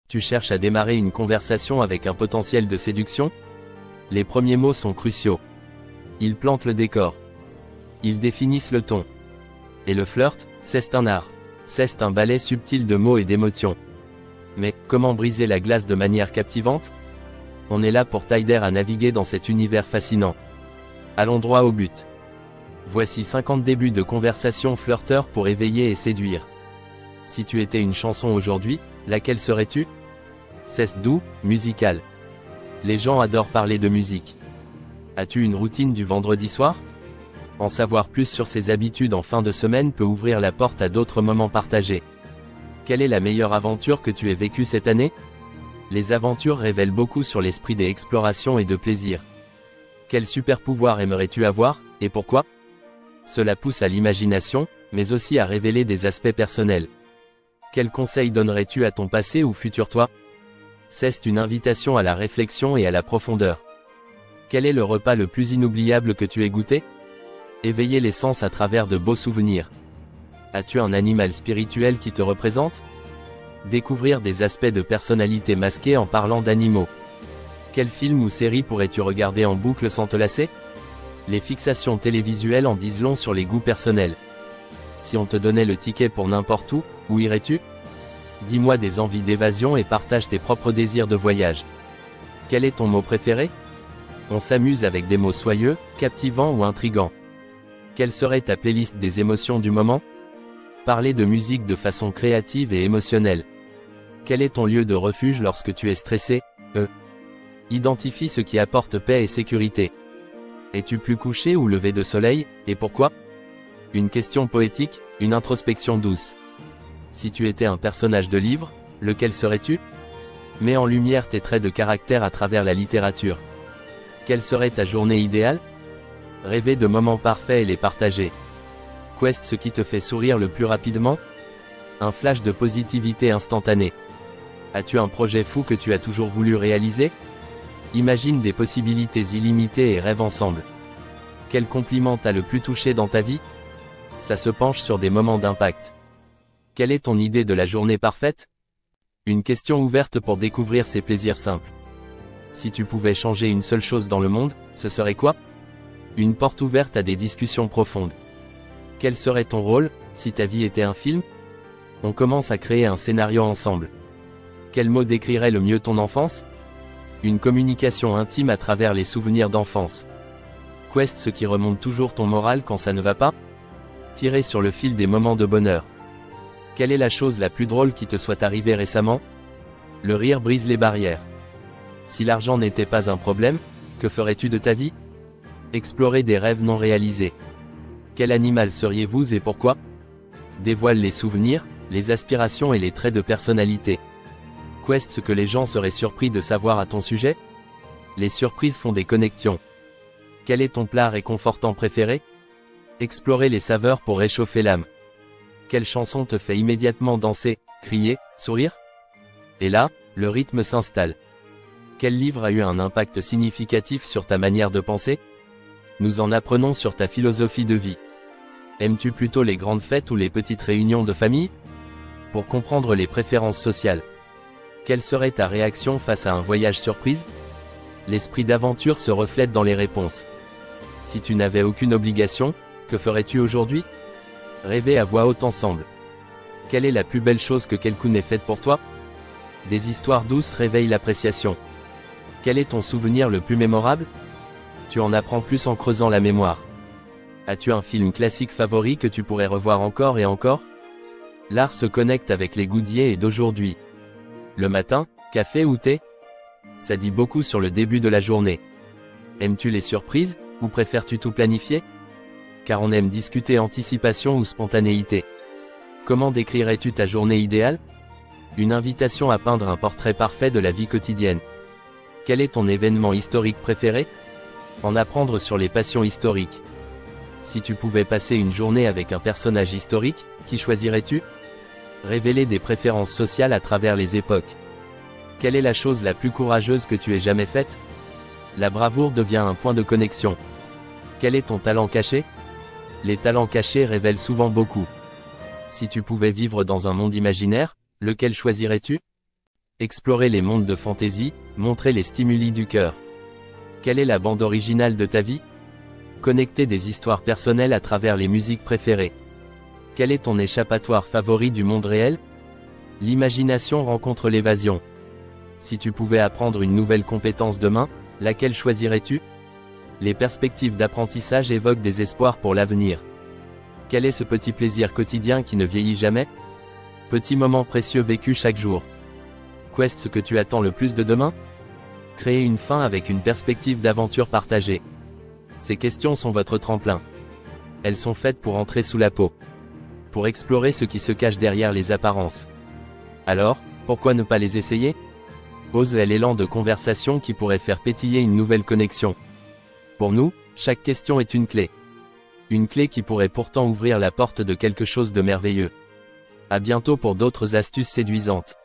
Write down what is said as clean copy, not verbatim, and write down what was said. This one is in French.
Tu cherches à démarrer une conversation avec un potentiel de séduction? Les premiers mots sont cruciaux. Ils plantent le décor. Ils définissent le ton. Et le flirt, c'est un art. C'est un ballet subtil de mots et d'émotions. Mais, comment briser la glace de manière captivante? On est là pour t'aider à naviguer dans cet univers fascinant. Allons droit au but. Voici 50 débuts de conversation flirteurs pour éveiller et séduire. Si tu étais une chanson aujourd'hui, laquelle serais-tu? C'est doux, musical. Les gens adorent parler de musique. As-tu une routine du vendredi soir? En savoir plus sur ses habitudes en fin de semaine peut ouvrir la porte à d'autres moments partagés. Quelle est la meilleure aventure que tu aies vécue cette année? Les aventures révèlent beaucoup sur l'esprit des explorations et de plaisir. Quel super pouvoir aimerais-tu avoir, et pourquoi? Cela pousse à l'imagination, mais aussi à révéler des aspects personnels. Quels conseils donnerais-tu à ton passé ou futur toi? C'est une invitation à la réflexion et à la profondeur. Quel est le repas le plus inoubliable que tu aies goûté? Éveiller les sens à travers de beaux souvenirs. As-tu un animal spirituel qui te représente? Découvrir des aspects de personnalité masqués en parlant d'animaux. Quel film ou série pourrais-tu regarder en boucle sans te lasser? Les fixations télévisuelles en disent long sur les goûts personnels. Si on te donnait le ticket pour n'importe où irais-tu? Dis-moi des envies d'évasion et partage tes propres désirs de voyage. Quel est ton mot préféré? On s'amuse avec des mots soyeux, captivants ou intrigants. Quelle serait ta playlist des émotions du moment? Parler de musique de façon créative et émotionnelle. Quel est ton lieu de refuge lorsque tu es stressé? Identifie ce qui apporte paix et sécurité. Es-tu plus couché ou levé de soleil, et pourquoi? Une question poétique, une introspection douce. Si tu étais un personnage de livre, lequel serais-tu? Mets en lumière tes traits de caractère à travers la littérature. Quelle serait ta journée idéale? Rêver de moments parfaits et les partager. Quest ce qui te fait sourire le plus rapidement? Un flash de positivité instantanée. As-tu un projet fou que tu as toujours voulu réaliser? Imagine des possibilités illimitées et rêve ensemble. Quel compliment t'a le plus touché dans ta vie? Ça se penche sur des moments d'impact. Quelle est ton idée de la journée parfaite? Une question ouverte pour découvrir ces plaisirs simples. Si tu pouvais changer une seule chose dans le monde, ce serait quoi? Une porte ouverte à des discussions profondes. Quel serait ton rôle, si ta vie était un film? On commence à créer un scénario ensemble. Quel mot décrirait le mieux ton enfance? Une communication intime à travers les souvenirs d'enfance. Quest ce qui remonte toujours ton moral quand ça ne va pas? Tirer sur le fil des moments de bonheur. Quelle est la chose la plus drôle qui te soit arrivée récemment? Le rire brise les barrières. Si l'argent n'était pas un problème, que ferais-tu de ta vie? Explorer des rêves non réalisés. Quel animal seriez-vous et pourquoi? Dévoile les souvenirs, les aspirations et les traits de personnalité. Quest ce que les gens seraient surpris de savoir à ton sujet? Les surprises font des connexions. Quel est ton plat réconfortant préféré? Explorer les saveurs pour réchauffer l'âme. Quelle chanson te fait immédiatement danser, crier, sourire? Et là, le rythme s'installe. Quel livre a eu un impact significatif sur ta manière de penser? Nous en apprenons sur ta philosophie de vie. Aimes-tu plutôt les grandes fêtes ou les petites réunions de famille? Pour comprendre les préférences sociales. Quelle serait ta réaction face à un voyage surprise? L'esprit d'aventure se reflète dans les réponses. Si tu n'avais aucune obligation, que ferais-tu aujourd'hui? Rêver à voix haute ensemble. Quelle est la plus belle chose que quelqu'un ait faite pour toi? Des histoires douces réveillent l'appréciation. Quel est ton souvenir le plus mémorable? Tu en apprends plus en creusant la mémoire. As-tu un film classique favori que tu pourrais revoir encore et encore? L'art se connecte avec les goûts d'hier et d'aujourd'hui. Le matin, café ou thé? Ça dit beaucoup sur le début de la journée. Aimes-tu les surprises, ou préfères-tu tout planifier? Car on aime discuter anticipation ou spontanéité. Comment décrirais-tu ta journée idéale? Une invitation à peindre un portrait parfait de la vie quotidienne. Quel est ton événement historique préféré? En apprendre sur les passions historiques. Si tu pouvais passer une journée avec un personnage historique, qui choisirais-tu? Révéler des préférences sociales à travers les époques. Quelle est la chose la plus courageuse que tu aies jamais faite? La bravoure devient un point de connexion. Quel est ton talent caché? Les talents cachés révèlent souvent beaucoup. Si tu pouvais vivre dans un monde imaginaire, lequel choisirais-tu? Explorer les mondes de fantaisie, montrer les stimuli du cœur. Quelle est la bande originale de ta vie? Connecter des histoires personnelles à travers les musiques préférées. Quel est ton échappatoire favori du monde réel? L'imagination rencontre l'évasion. Si tu pouvais apprendre une nouvelle compétence demain, laquelle choisirais-tu? Les perspectives d'apprentissage évoquent des espoirs pour l'avenir. Quel est ce petit plaisir quotidien qui ne vieillit jamais? Petit moment précieux vécu chaque jour. Qu'est ce que tu attends le plus de demain? Créer une fin avec une perspective d'aventure partagée. Ces questions sont votre tremplin. Elles sont faites pour entrer sous la peau. Pour explorer ce qui se cache derrière les apparences. Alors, pourquoi ne pas les essayer? Ose est l'élan de conversation qui pourrait faire pétiller une nouvelle connexion. Pour nous, chaque question est une clé. Une clé qui pourrait pourtant ouvrir la porte de quelque chose de merveilleux. À bientôt pour d'autres astuces séduisantes.